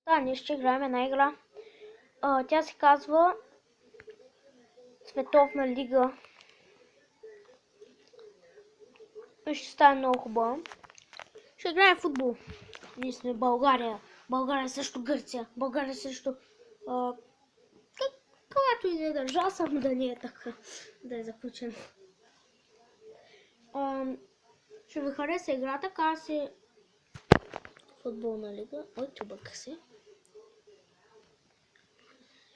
Да, ние ще играем една игра. Тя се казва Световна лига. И ще стане много хубаво. Ще играем в футбол. Ние сме България. България срещу Гърция. България срещу... Когато и да е държава, само да не е така. Да е заключен. Ще ви хареса играта, казва се Футболна лига. Ой, чубъка се.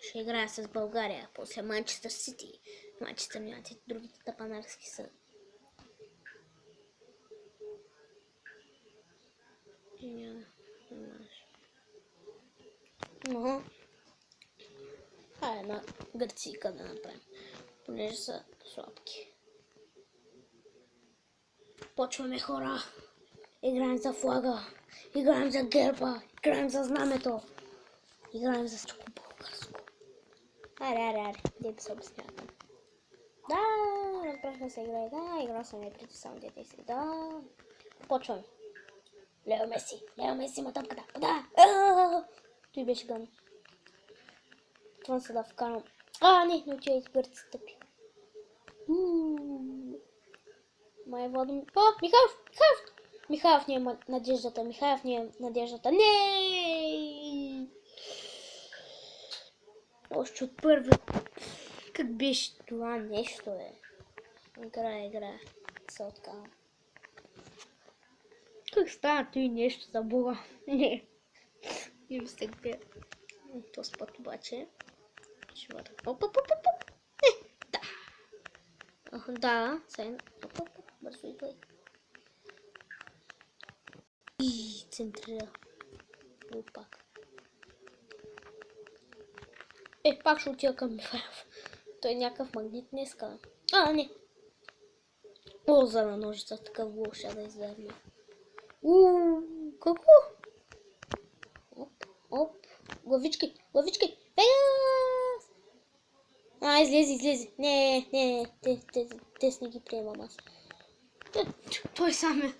Ще играя с България, после Манчестър Сити. Манчестър нямат и другите тапанарски са. Но една гърцийка да направим, понеже са сладки. Почваме, хора. Играем за флага, играем за герба, играем за знамето, играем за всичко българско. Аре, де се обяснявам. Да, разбрахме се играе. Да, игра съм я преди само дете си. Да, почваме. Лео Меси има топката. Да! Той беше гън. Това се да вкарам. Не отида из гърци стъпи. Май водим... Михайлов! Михайлов не е надеждата. Не! Още от първи. Как беше това нещо, е? Игра. Се откава. Как стана той нещо за Бога? Не. Не ми се гледа. То спът обаче. Живота. Оп. Да. Да. Сега. Оп. Бързо идвай. И центрира. Пак. Пак ще отида към Михайлов. Той е някакъв магнит не иска. Не. Полза на ножица, такъв глуша да изверне. Какво? Оп. Главички. Излезе. Не. Те с не ги приемам аз. Той сам е.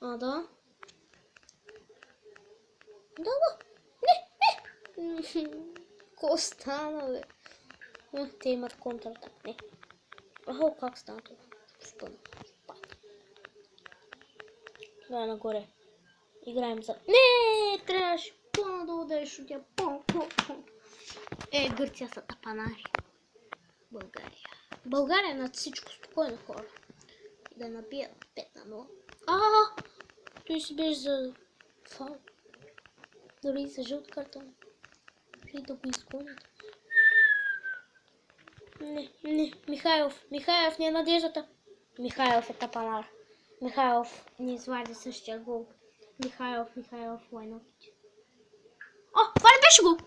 Да. Да. Не. Ко стана, бе? Те имат контратак. Не. Как стана това? Спъна. Да, нагоре. Играем за... Не, трябваше по-надолу да я шутя. Гърция са тапанари. България над всичко. Спокойно, хора. Да набият 5-0. Той си беше за фаул. Дори и за жълт картон. И да го изгонят. Не. Михайлов не е надеждата. Михайлов е тапанар. Михайлов не извади същия гол. Михайлов, лайнопите. Това не беше гол!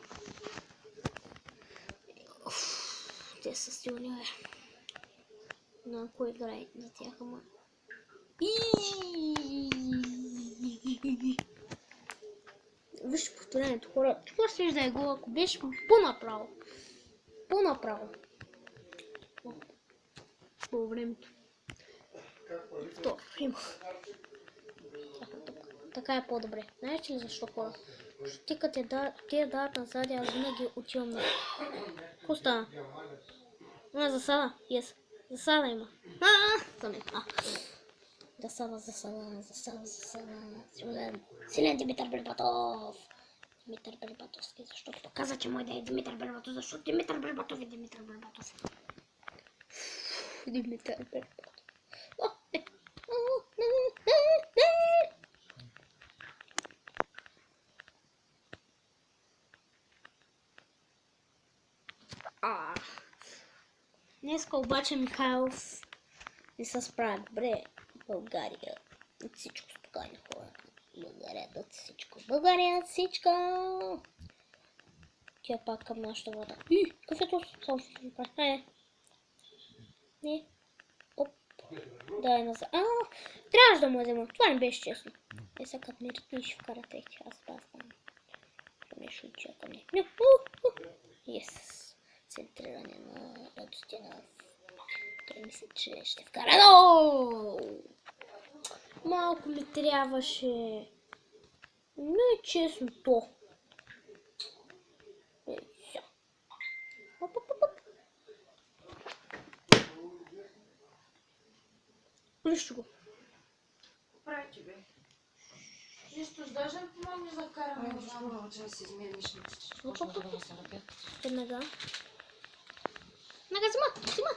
Те са стилни, бе. На кой играе на тях, ама... Вижте повторението, хора. Това ще да е гол, ако беше по-направо. По времето. Второ има. Така е по-добре. Знаете ли защо, хора? Ти като те дадат назад, аз винаги отивам на... Какво стана? Засада. Засада има. Засада. Силен Димитър Бербатов. Димитър Бербатовски, защото каза, че мой да е Димитър Бербатов, защото Димитър Бербатов е Димитър Бербатов. Димитър Бербатов. Днеска обаче Михайлов не се справя добре. България от всичко спокойно, хора. България от всичко. Тя пак към нашата вода. Кафето само ще ми прави. Не. Оп. Дай назад. Трябваше да му взема. Това не беше честно. Сега като ми ритни ще вкара трети. Аз това знам. Не ще уча към не. Yes. Центриране на Радостина. Той мисля, че ще вкара. Малко ми трябваше. Не е честно то. Плющи го. Прави ти, бе. Нищо, даже да ми помогнеш да караме отдавна. Че да си измериш, ще почнат да го се напят. Веднага. Нага, взима!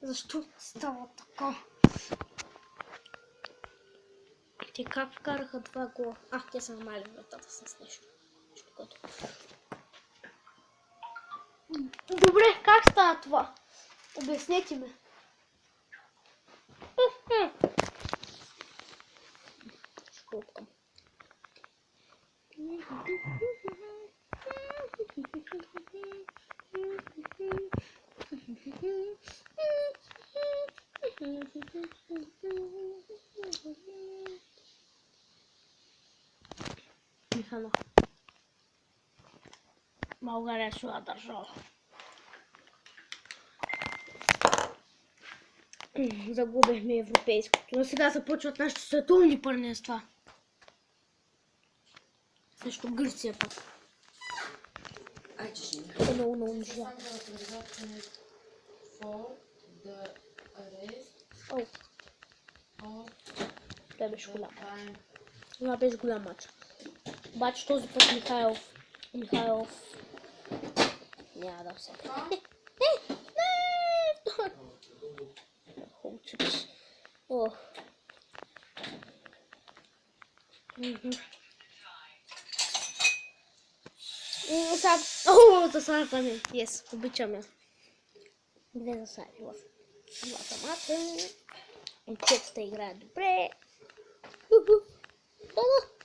Защо става така? Те как вкараха това гола? Те са намали вратата с нещо. Добре, как става това? Обяснете ми. Шкопкам. Михано. България е своя държава. Загубихме европейското. Но сега започват нашите световни първенства. Срещу Гърция пък. Айде, ще ни. Много нижа. Той беше голям. Това беше голям мач. Обаче този път Михайлов няма да се. Ох. Засарваме. Yes, обичам я. Две засари в двата мача. Момчетата играят добре.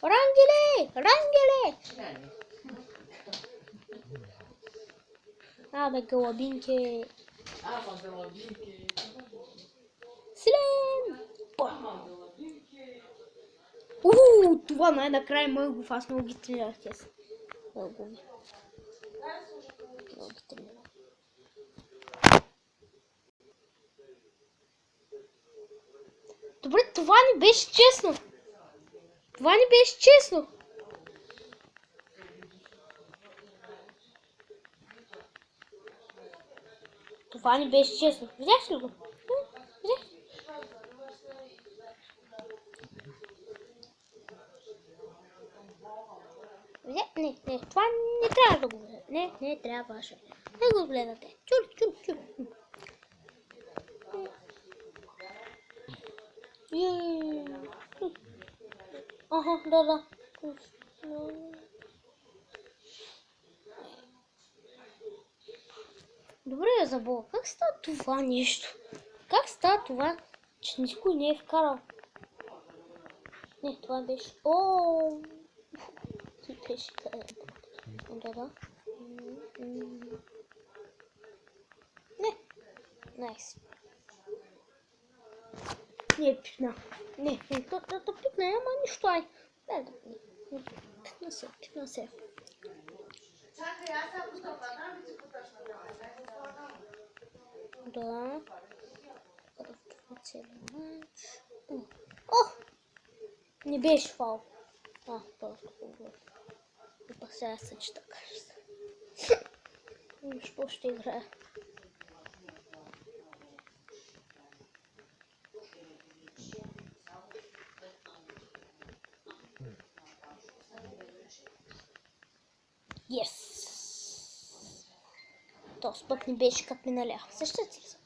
Рангеле! Абе, гълъбинки. Силен! Това най-накрая Мъгов. Аз много ги тренирах тези. Много ги тренирах. Добре, това не беше честно. Това не беше честно. Това не беше честно. Видяш ли го? Не, това не трябва да го гледате. Не трябваше. Не го гледате. Чули. Да. Добре, я забула. Как става това нещо? Как става това, че никой не е вкарал? Не, това беше... Ти беше къде? Да. Не. Найс. Не, пипна. Не, то пипна, ама нищо, ай. Дай да пипна. Пипна се. Чакай, аз ако да падам, ти потъчна да. Не беше фал. Просто хубаво. И пък сега се чета, кажа се. Що ще играе? Yes! Този път не беше като миналия. Същата си са.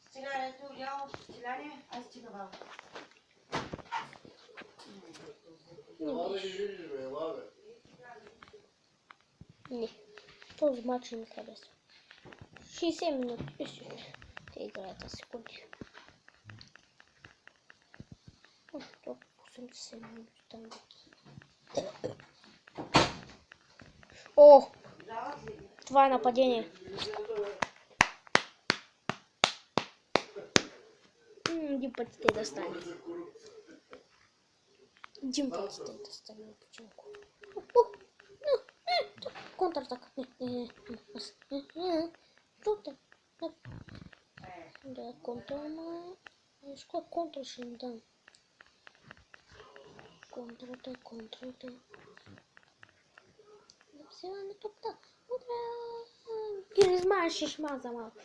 Стилянето, ляво, стиляне, аз стигавам. Не. Този матч не ми харесва. 60 минути. Те играят на секунди. 80 минути там. О! Това е нападение. Един път те да стане. Един път те да стане починко. Контратака. Тук. Да, контра, ама... Що контра ще им дам? Контрате, контрате. Напсиване топта. Ги не знаеш, ще шмаза малко.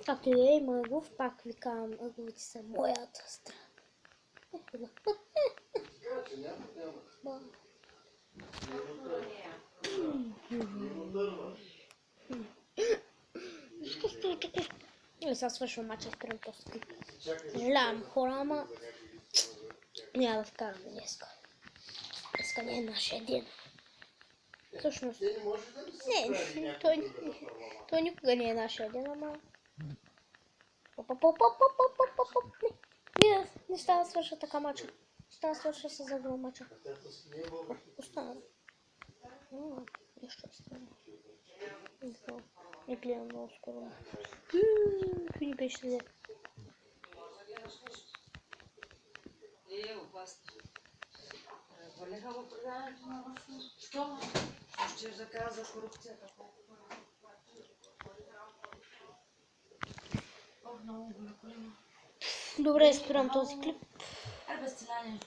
Както и да е, има ъгов, пак ви казвам, ъговите са моята страна. Ба. Защо сте така? И сега свършвам мача и спирам този клип. Съжалявам хора, ама няма да вкараме днеска. Днеска не е нашия ден. Всъщност, не, той никога не е нашия ден, ама... Не става да свърша така мача. Става да свърша с загръл мача. Остана. Нещо стана. Не гледам много скоро. Какви ни беше взе? Валиха го предаването на Русо. Що? Ще заказа корупцията. Много голема. Добре, спирам този клип. Без целяне.